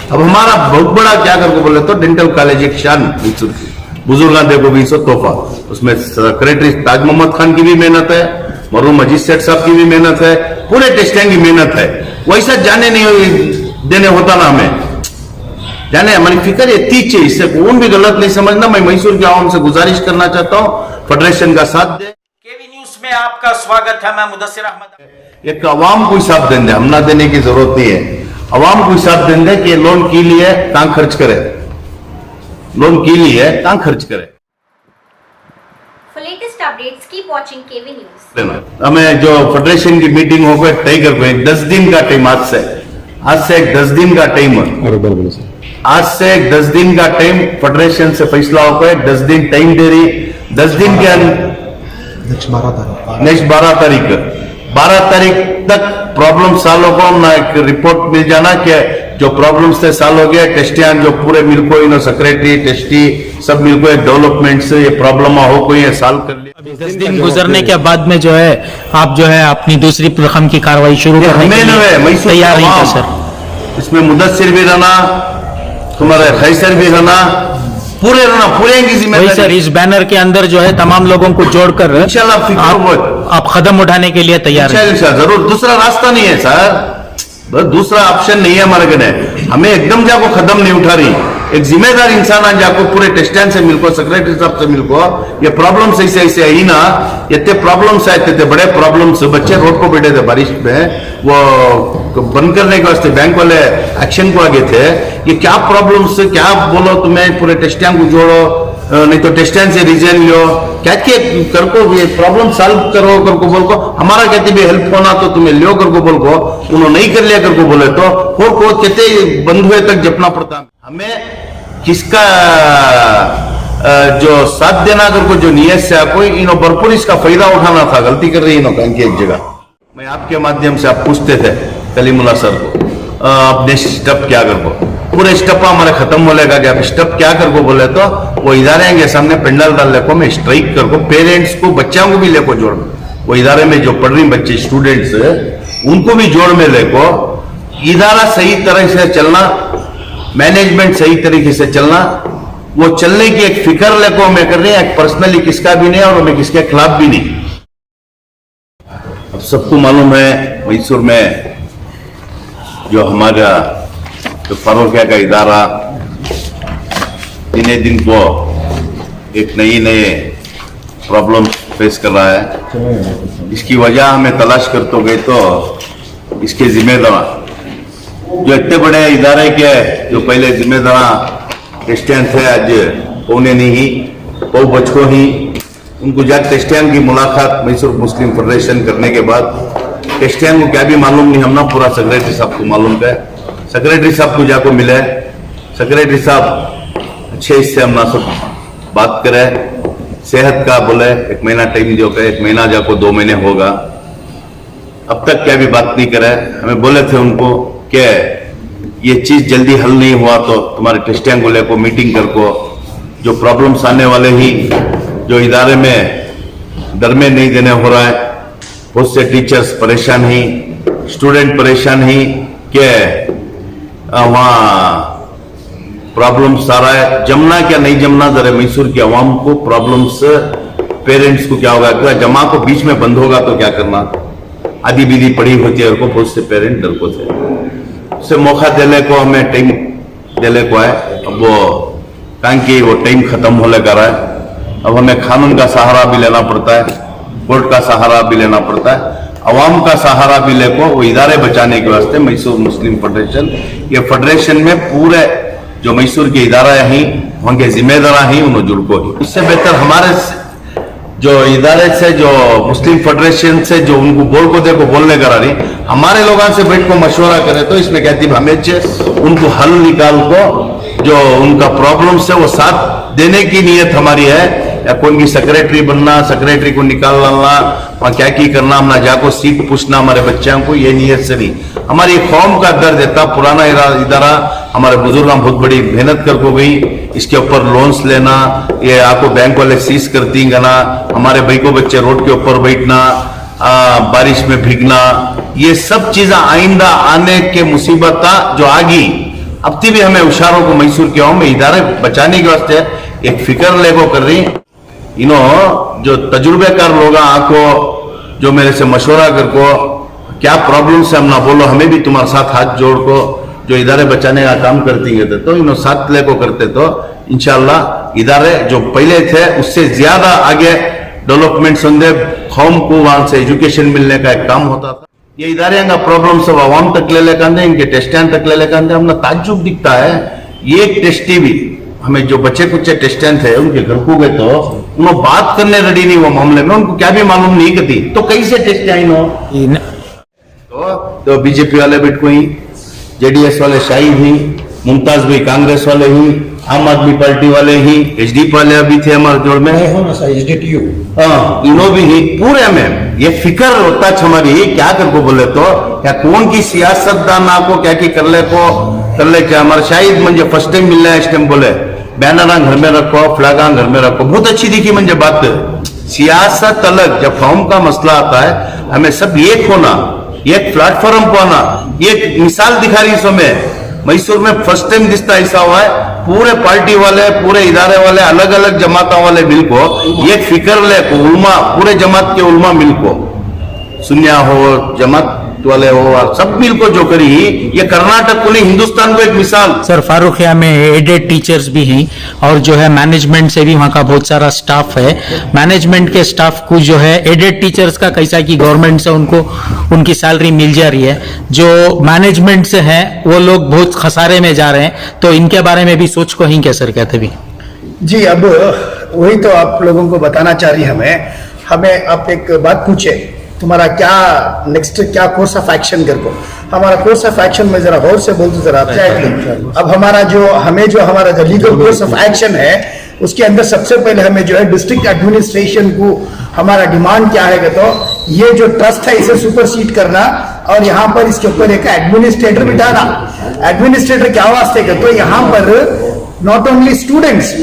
अब हमारा बहुत बड़ा क्या करके बोले तो डेंटल कॉलेज एक शान मैसूर की बुजुर्ग देखो 20 तोहफा, उसमें सेक्रेटरी ताज मोहम्मद खान की भी मेहनत है, मरूम मजीद सेठ साहब की भी मेहनत है, पूरे टेस्टिंग की मेहनत है। वैसा जाने नहीं देने होता ना हमें, जाने हमारी फिक्र इतनी चाहिए, इससे कौन भी गलत नहीं समझना। मैं मैसूर के आवाम से गुजारिश करना चाहता हूँ फेडरेशन का साथ दे। केवी न्यूज में आपका स्वागत है, मैं मुदस्सिर अहमद। एक अवाम को हिसाब देंगे, हम ना देने की जरूरत नहीं है, अवाम को हिसाब देंगे कि लोन के लिए कहां खर्च करे, लोन के लिए कहां खर्च करे। For latest updates, keep watching KV News. हमें जो फेडरेशन की मीटिंग होगा तय कर पाए 10 दिन का टाइम, आज से एक 10 दिन का टाइम, आज से एक 10 दिन का टाइम फेडरेशन से फैसला होगा। 10 दिन टाइम दे रही, 10 दिन के नेक्स्ट 12 तारीख तक प्रॉब्लम सॉल्व हो, ना एक रिपोर्ट मिल जाना कि जो प्रॉब्लम्स थे सॉल्व हो गया। टेस्टियान जो पूरे मिलको इनो सेक्रेटरी टेस्टी सब मिलको एक डेवलपमेंट से ये प्रॉब्लम हो कोई ये सॉल्व कर लिया। अभी 10 दिन गुजरने के बाद में जो है आप जो है अपनी दूसरी रकम की कार्रवाई शुरू करने के लिए तैयार नहीं थे सर। इसमें मुदस्सिर भी रहना, तुम्हारे खैसर भी रहना, पूरे रहना, पूरे की जिम्मेदारी सर। इस बैनर के अंदर जो है तमाम लोगों को जोड़कर इंशाल्लाह आप कदम उठाने के लिए तैयार हैं। जरूर, दूसरा रास्ता नहीं है सर, बस दूसरा ऑप्शन नहीं है हमारे कने। हमें एकदम जाको कदम नहीं उठा रही, एक जिम्मेदार इंसान आज जाको पूरे टेस्टियन से मिलको, सेक्रेटरी साहब से मिलको, ये प्रॉब्लम ऐसे ऐसे आई ना, इतने प्रॉब्लम्स आए थे, बड़े प्रॉब्लम्स, बच्चे रोड को बैठे थे बारिश में, वो बंद करने के वास्ते बैंक वाले एक्शन को आगे थे। ये क्या प्रॉब्लम्स, क्या बोलो तुम्हें पूरे टेस्टियन को जोड़ो, नहीं तो टेस्टियन से रीजन लो, क्या कर को ये प्रॉब्लम सॉल्व करो कर को बोल को, हमारा कहते भी हेल्प होना तो तुम्हें लियो कर को बोल को, उन्होंने नहीं कर लिया कर को बोले तो और को कहते बंद हुए तक जपना पड़ता। हमें किसका जो साथ देना कर को जो नियत से कोई इनो भरपूर इसका फायदा उठाना था, गलती कर रही इनो की एक जगह। मैं आपके माध्यम से आप पूछते थे कलीमुल्ला सर को, आप नेक्स्ट स्टेप क्या कर को, पूरे स्टेप हमारे खत्म होलेगा कि आप स्टेप क्या कर को बोले तो वो इदारे के सामने पेंडल डाल लेको, मैं स्ट्राइक कर को पेरेंट्स को बच्चों को भी लेको जोड़, वो इदारे में जो पढ़ रही बच्चे स्टूडेंट्स उनको भी जोड़ में लेको, इदारा सही तरह से चलना, मैनेजमेंट सही तरीके से चलना, वो चलने की एक फिक्र लेको मैं कर रहे हैं, एक पर्सनली किसका भी नहीं और मैं किसके खिलाफ भी नहीं। अब सबको मालूम है मैसूर में जो हमारा जो फरोख्या का इदारा दिन दिन को एक नई प्रॉब्लम फेस कर रहा है। इसकी वजह हमें तलाश करते गए तो इसके जिम्मेदार जो इतने बड़े इदारे के जो पहले जिम्मेदार टेस्टियन थे, आज पौने नहीं पौ बचको ही उनको जब टेस्टियन की मुलाकात मैसूर मुस्लिम फेडरेशन करने के बाद टेस्टियन को क्या भी मालूम नहीं, हमने पूरा सेक्रेटरी साहब को मालूम है, सेक्रेटरी साहब को जाको मिले, सेक्रेटरी साहब अच्छे इससे हम ना सब बात करे, सेहत का बोले 1 महीना टाइम जो है, 1 महीना जाको 2 महीने होगा, अब तक क्या भी बात नहीं करे। हमें बोले थे उनको कि ये चीज जल्दी हल नहीं हुआ तो तुम्हारे टेस्टिंग को लेको मीटिंग कर को, जो प्रॉब्लम्स आने वाले ही जो इदारे में दर में नहीं देने हो रहा है, बहुत से टीचर्स परेशान ही, स्टूडेंट परेशान ही कि वहाँ प्रॉब्लम्स आ रहा है, जमना क्या नहीं जमना, जरा मैसूर की आवाम को प्रॉब्लम्स, पेरेंट्स को क्या होगा, क्या जमा को बीच में बंद होगा तो क्या करना, आधी बीधी पड़ी होती है, को बहुत से पेरेंट डर को थे, उससे मौका देने को हमें टाइम देने को है। अब वो ताकि वो टाइम खत्म होने का रहा है, अब हमें कानून का सहारा भी लेना पड़ता है, कोर्ट का सहारा भी लेना पड़ता है, अवाम का सहारा भी लेको वो इदारे बचाने के वास्ते मैसूर मुस्लिम फेडरेशन, ये फेडरेशन में पूरे जो मैसूर के इदारा ही वहां के जिम्मेदार ही उन्होंने जुड़ को ही, इससे बेहतर हमारे जो इदारे से जो मुस्लिम फेडरेशन से जो उनको बोल को देखो बोलने करा रही, हमारे लोगों से बैठ को मशवरा करे तो इसमें कहती हमें उनको हल निकाल को जो उनका प्रॉब्लम से वो साथ देने की नीयत हमारी है, या कौन की सेक्रेटरी बनना, सेक्रेटरी को निकाल लाना, वहां क्या की करना, हमने जाको सीट पूछना हमारे बच्चों को, ये नीयत से नहीं। हमारी कौम का दर्द देता पुराना इदारा, हमारे बुजुर्ग बहुत बड़ी मेहनत कर को गई, इसके ऊपर लोन्स लेना, ये आपको बैंक वाले सीज करती गना, हमारे भाई को बच्चे रोड के ऊपर बैठना, बारिश में भीगना, ये सब चीजें आइंदा आने के मुसीबत जो आगी अब भी हमें होशियारों को मैसूर के में इदारे बचाने के वास्ते एक फिक्र लेको कर रही इनो जो तजुर्बेकार लोग आको जो मेरे से मशवरा कर को क्या प्रॉब्लम से हम ना बोलो, हमें भी तुम्हारे साथ हाथ जोड़ को जो इदारे बचाने का काम करती है तो इनो साथ लेको करते तो इंशाल्लाह इदारे जो पहले थे उससे ज्यादा आगे डेवलपमेंट संदे कौम को वहां से एजुकेशन मिलने का एक काम होता था। ये इदारे का प्रॉब्लम सब आवाम तक ले लेकर इनके टेस्टान तक ले लेकर हमने ताज्जुब दिखता है। ये टेस्टी भी हमें जो बच्चे कुछ टेस्टान थे उनके घर को गए तो उन्होंने बात करने रेडी नहीं, वो मामले में उनको क्या भी मालूम नहीं करती तो कैसे टेस्ट आई नो तो बीजेपी वाले बिट को ही, जेडीएस वाले शाहिद ही, मुमताज भाई कांग्रेस वाले ही, आम आदमी पार्टी वाले ही, एचडीपी वाले अभी थे हमारे जोड़ में, इनो भी ही, पूरे में ये फिक्र होता हमारी क्या कर को बोले तो क्या कौन की सियासतदान को क्या की कर ले क्या हमारे शाहिद मुझे फर्स्ट टाइम मिल रहा है इस टाइम बोले बैनर घर में रखो, फ्लैगा घर में रखो, बहुत अच्छी दिखी मुझे बात। सियासत अलग, जब कौम का मसला आता है हमें सब एक होना, एक प्लेटफॉर्म पर आना, एक मिसाल दिखा रही समय मैसूर में फर्स्ट टाइम दिसता ऐसा हुआ है पूरे पार्टी वाले पूरे इदारे वाले अलग अलग जमातों वाले मिल को ये फिक्र ले को उल्मा पूरे जमात के उल्मा मिल को सुनिया हो जमात वाले हो और सब मिल को जो करी ये कर्नाटक को नहीं हिंदुस्तान को एक मिसाल। सर फारूखिया में एडेड टीचर्स भी हैं और जो है मैनेजमेंट से भी वहाँ का बहुत सारा स्टाफ है। मैनेजमेंट के स्टाफ को जो है एडेड टीचर्स का कैसा कि गवर्नमेंट से उनको उनकी सैलरी मिल जा रही है, जो मैनेजमेंट से है वो लोग बहुत खसारे में जा रहे हैं, तो इनके बारे में भी सोच को ही क्या सर कहते भी जी। अब वही तो आप लोगों को बताना चाह रही हमें आप एक बात पूछे तुम्हारा क्या नेक्स्ट क्या कोर्स ऑफ एक्शन कर को, हमारा कोर्स ऑफ एक्शन में जरा गौर से बोल दो जरा। अब हमारा जो लीगल कोर्स ऑफ एक्शन है उसके अंदर सबसे पहले हमें जो है डिस्ट्रिक्ट एडमिनिस्ट्रेशन को हमारा डिमांड क्या है तो ये जो ट्रस्ट है इसे सुपरसीड करना और यहाँ पर इसके ऊपर एक एडमिनिस्ट्रेटर बिठाना। एडमिनिस्ट्रेटर क्या वास्ते का तो यहाँ पर नॉट ओनली स्टूडेंट्स,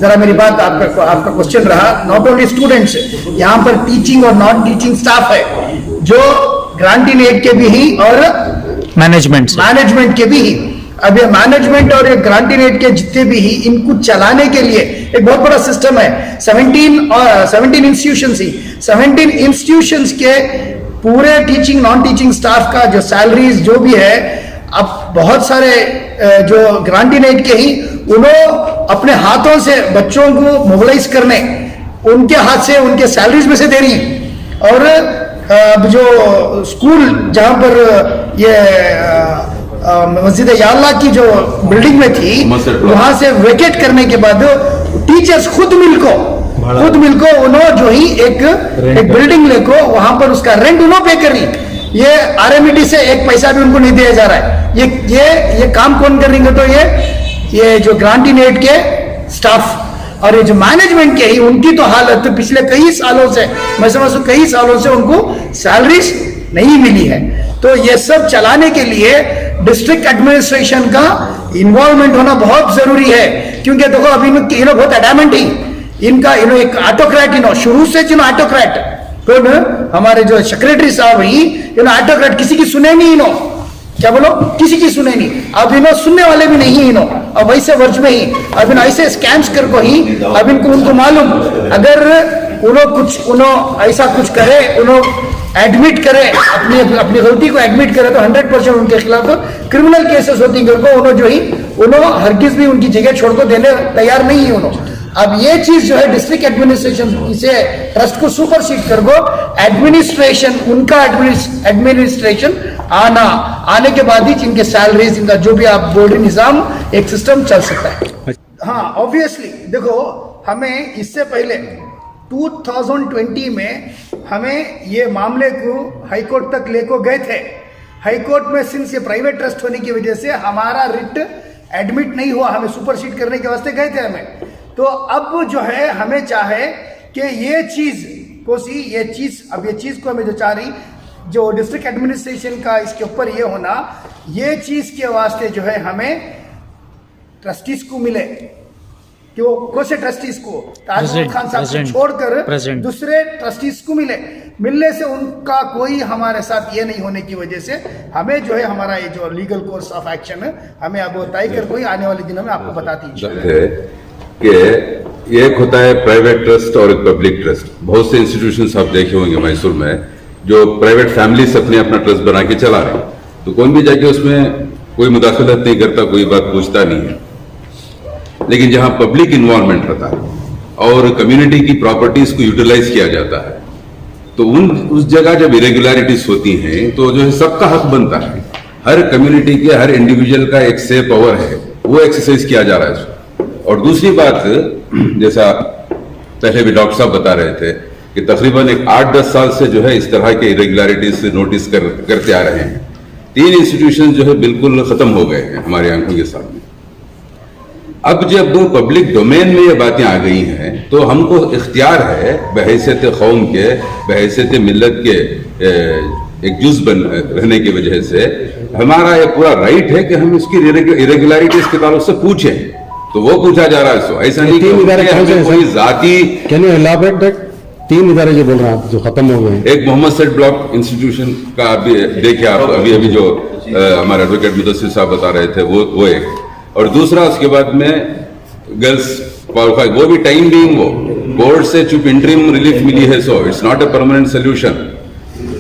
जरा मेरी बात आपका क्वेश्चन रहा, नॉट ओनली स्टूडेंट्स, यहाँ पर टीचिंग और नॉन टीचिंग स्टाफ है जो ग्रांट इन एड के भी ही और मैनेजमेंट के भी ही। अब ये मैनेजमेंट और ये ग्रांट इन एड के जितने भी ही इनको चलाने के लिए एक बहुत बड़ा सिस्टम है। 17 इंस्टीट्यूशंस ही 17 इंस्टीट्यूशंस के पूरे टीचिंग नॉन टीचिंग स्टाफ का जो सैलरीज जो भी है अब बहुत सारे जो ग्रांट इन एड के ही उन्होंने अपने हाथों से बच्चों को मोबिलाइज करने उनके हाथ से उनके सैलरीज में से दे रही और जो स्कूल जहां पर ये मस्जिद या अल्लाह की जो बिल्डिंग में थी वहां से वेकेट करने के बाद टीचर्स खुद मिलको उन्होंने जो ही एक बिल्डिंग लेको वहां पर उसका रेंट उन्होंने पे कर रही। ये आरएमईडी से एक पैसा भी उनको नहीं दिया जा रहा है। ये काम कौन करेंगे तो ये जो ग्रांट इन एड के स्टाफ और ये जो मैनेजमेंट के ही उनकी तो हालत तो पिछले कई सालों से मैं समझता हूँ कई सालों से उनको सैलरीज नहीं मिली है। तो ये सब चलाने के लिए डिस्ट्रिक्ट एडमिनिस्ट्रेशन का इन्वॉल्वमेंट होना बहुत जरूरी है, क्योंकि देखो अभी बहुत एडामेंट ही इनका एक ऑटोक्रेट शुरू से ऑटोक्रेट तो हमारे जो सेक्रेटरी साहब ही ऑटोक्रेट किसी की सुने नहीं क्या बोलो किसी की सुने नहीं। अब सुनने वाले भी नहीं अब वैसे वर्ष में ही अब ऐसे स्कैम्स कर को ही अब उनको मालूम अगर उन्होंने ऐसा कुछ करे उन्होंने एडमिट करे अपनी गलती को एडमिट करे तो 100% उनके खिलाफ क्रिमिनल केसेस होती उन्होंने जो ही उन्होंने हरगिज भी उनकी जगह छोड़ को देने तैयार नहीं है उन्होंने। अब ये चीज जो है डिस्ट्रिक्ट एडमिनिस्ट्रेशन इसे ट्रस्ट को सुपरसीड कर गो एडमिनिस्ट्रेशन उनका एडमिनिस्ट्रेशन आने के बाद ही इनके सैलरीज इनका जो भी आप बोर्ड निजाम एक सिस्टम चल सकता है। हाँ ऑब्वियसली देखो हमें इससे पहले 2020 में हमें ये मामले को हाईकोर्ट तक लेको गए थे। हाईकोर्ट में सिंस ये प्राइवेट ट्रस्ट होने की वजह से हमारा रिट एडमिट नहीं हुआ, हमें सुपरसीड करने के वास्ते गए थे हमें। तो अब जो है हमें चाहे कि ये चीज को हमें जो चाह रही जो डिस्ट्रिक्ट एडमिनिस्ट्रेशन का इसके ऊपर ये होना ये चीज के वास्ते जो है हमें ट्रस्टीज को मिले क्यों कौन से ट्रस्टीज को ताजमहल खान साहब को छोड़कर दूसरे ट्रस्टीज को मिले। मिलने से उनका कोई हमारे साथ ये नहीं होने की वजह से हमें जो है हमारा ये जो लीगल कोर्स ऑफ एक्शन है हमें अब तय कर कोई आने वाले दिनों में आपको बताती है कि एक होता है प्राइवेट ट्रस्ट और एक पब्लिक ट्रस्ट। बहुत से इंस्टीट्यूशंस आप देखे होंगे मैसूर में जो प्राइवेट फैमिलीज अपने अपना ट्रस्ट बना के चला रहे हैं, तो कौन भी जाके उसमें कोई मुदाखलत नहीं करता, कोई बात पूछता नहीं है। लेकिन जहां पब्लिक इन्वॉल्वमेंट रहता है और कम्युनिटी की प्रॉपर्टीज को यूटिलाइज किया जाता है, तो उस जगह जब इरेगुलरिटीज होती हैं तो जो है सबका हक बनता है। हर कम्युनिटी के हर इंडिविजुअल का एक से पावर है, वो एक्सरसाइज किया जा रहा है। और दूसरी बात, जैसा पहले भी डॉक्टर साहब बता रहे थे कि तकरीबन एक 8-10 साल से जो है इस तरह के इरेगुलरिटीज नोटिस करते आ रहे हैं। 3 इंस्टीट्यूशन जो है बिल्कुल खत्म हो गए हैं हमारी आंखों के सामने। अब जब पब्लिक डोमेन में ये बातें आ गई हैं तो हमको इख्तियार है बहैसियत कौम के, बहैसियत मिल्लत के एक जुज़ बन रहने की वजह से हमारा ये पूरा राइट है कि हम इसकी इरेगुलरिटीज के ताल्लुक से पूछें। तो वो पूछा जा रहा है। सो ऐसा नहीं कि कोई जाति। Can you elaborate that? 3 इदारे जो बोल रहे हैं आप जो खत्म हो गए, एक मोहम्मद सेठ ब्लॉक इंस्टीट्यूशन का अभी देखिए आप, अभी जो हमारे एडवोकेट मुदस्सिर साहब बता रहे थे वो एक, और दूसरा उसके बाद में गर्ल्स क्वालिफाई, वो भी टाइम बीइंग वो बोर्ड से चुप इंटरिम रिलीफ मिली है, so it's not a permanent solution.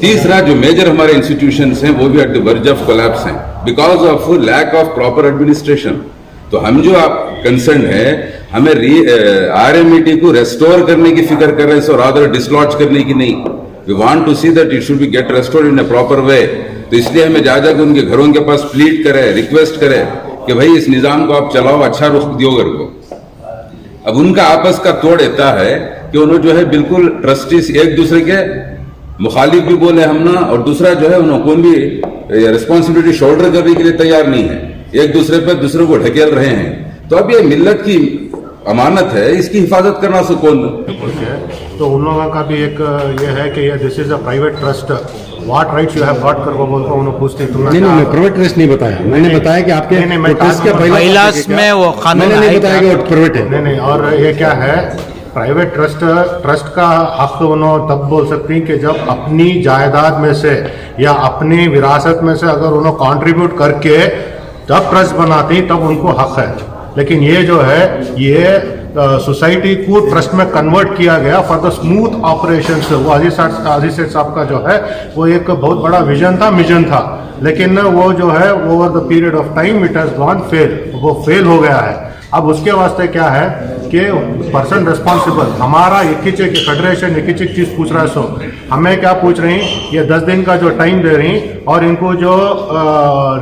तीसरा जो मेजर हमारे इंस्टीट्यूशंस हैं वो भी at the verge of collapse हैं because of lack of proper administration. तो हम जो आप कंसर्न है, हमें RMET को रेस्टोर करने की फिक्र कर रहे हैं, सो रादर डिसलॉज करने की नहीं। We want to see that it should be get restored in a proper way. तो इसलिए हमें जाकर उनके घरों के पास प्लीड करें, रिक्वेस्ट करें कि भाई इस निजाम को आप चलाओ, अच्छा रुख दियो घर को। अब उनका आपस का तोड़ ऐसा है कि उन्होंने जो है बिल्कुल ट्रस्टीज एक दूसरे के मुखालिफ भी बोले हम ना, और दूसरा जो है उन्होंने कौन भी रिस्पॉन्सिबिलिटी शोल्डर करने के लिए तैयार नहीं है, एक दूसरे पर दूसरे को ढकेल रहे हैं। तो अब ये मिल्लत की अमानत है, इसकी हिफाजत करना से कौन। तो उन लोगों का भी एक ये है कि ये this is a private trust, what rights you have got करके बोलते उन्होंने पूछते नहीं, प्राइवेट ट्रस्ट नहीं बताया। मैंने बताया कि आपके ट्रस्ट के पहिलास में वो कानून मैंने नहीं बताया कि वो प्राइवेट है। नहीं, और ये क्या है, प्राइवेट ट्रस्ट का हक उन्होंने तब बोल सकती हैं कि जब अपनी जायदाद में से या अपनी विरासत में से अगर उन्होंने कंट्रीब्यूट करके जब ट्रस्ट बनाती तब उनको हक है। लेकिन ये जो है ये सोसाइटी को ट्रस्ट में कन्वर्ट किया गया फॉर द स्मूथ ऑपरेशन। वो अजीज सेठ साहब का जो है वो एक बहुत बड़ा विजन था, मिशन था, लेकिन वो जो है over the period of time it has gone fail, वो फेल हो गया है। अब उसके वास्ते क्या है कि पर्सन रिस्पॉन्सिबल हमारा एक फेडरेशन एक चीज पूछ रहा है। सो हमें क्या पूछ रही, ये 10 दिन का जो टाइम दे रही और इनको जो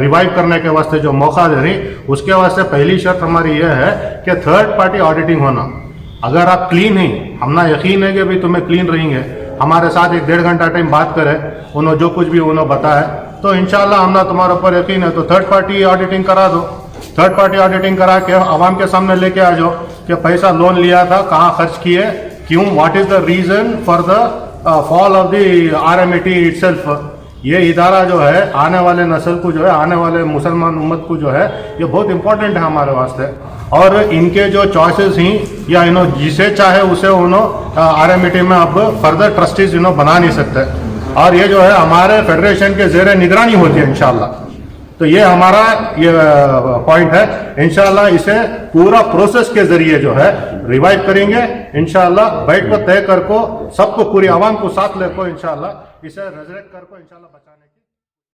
रिवाइव करने के वास्ते जो मौका दे रही, उसके वास्ते पहली शर्त हमारी यह है कि थर्ड पार्टी ऑडिटिंग होना। अगर आप क्लीन ही, हमना यकीन है कि भाई तुम्हें क्लीन रहेंगे, हमारे साथ 1-1.5 घंटा टाइम बात करें, उन्होंने जो कुछ भी उन्होंने बताया, तो इंशाल्लाह हमना तुम्हारे ऊपर यकीन है। तो थर्ड पार्टी ऑडिटिंग करा दो, थर्ड पार्टी ऑडिटिंग करा के आवाम के सामने लेके आ जाओ कि पैसा लोन लिया था, कहाँ खर्च किए, क्यों, what is the reason for the fall of the RMET itself. ये इदारा जो है आने वाले नस्ल को जो है, आने वाले मुसलमान उम्मत को जो है, ये बहुत इंपॉर्टेंट है हमारे वास्ते। और इनके जो चॉइसेस ही या जिसे चाहे उसे उन्होंने RMET में अब फर्दर ट्रस्टीज बना नहीं सकते। और ये जो है हमारे फेडरेशन के जेर निगरानी होती है इंशाल्लाह। तो ये हमारा ये पॉइंट है, इंशाल्लाह इसे पूरा प्रोसेस के जरिए जो है रिवाइव करेंगे इंशाल्लाह, बैठ कर तय कर को सबको पूरी आवाम को साथ लेकर इंशाल्लाह इसे रेजरेक्ट कर को इंशाल्लाह बचाने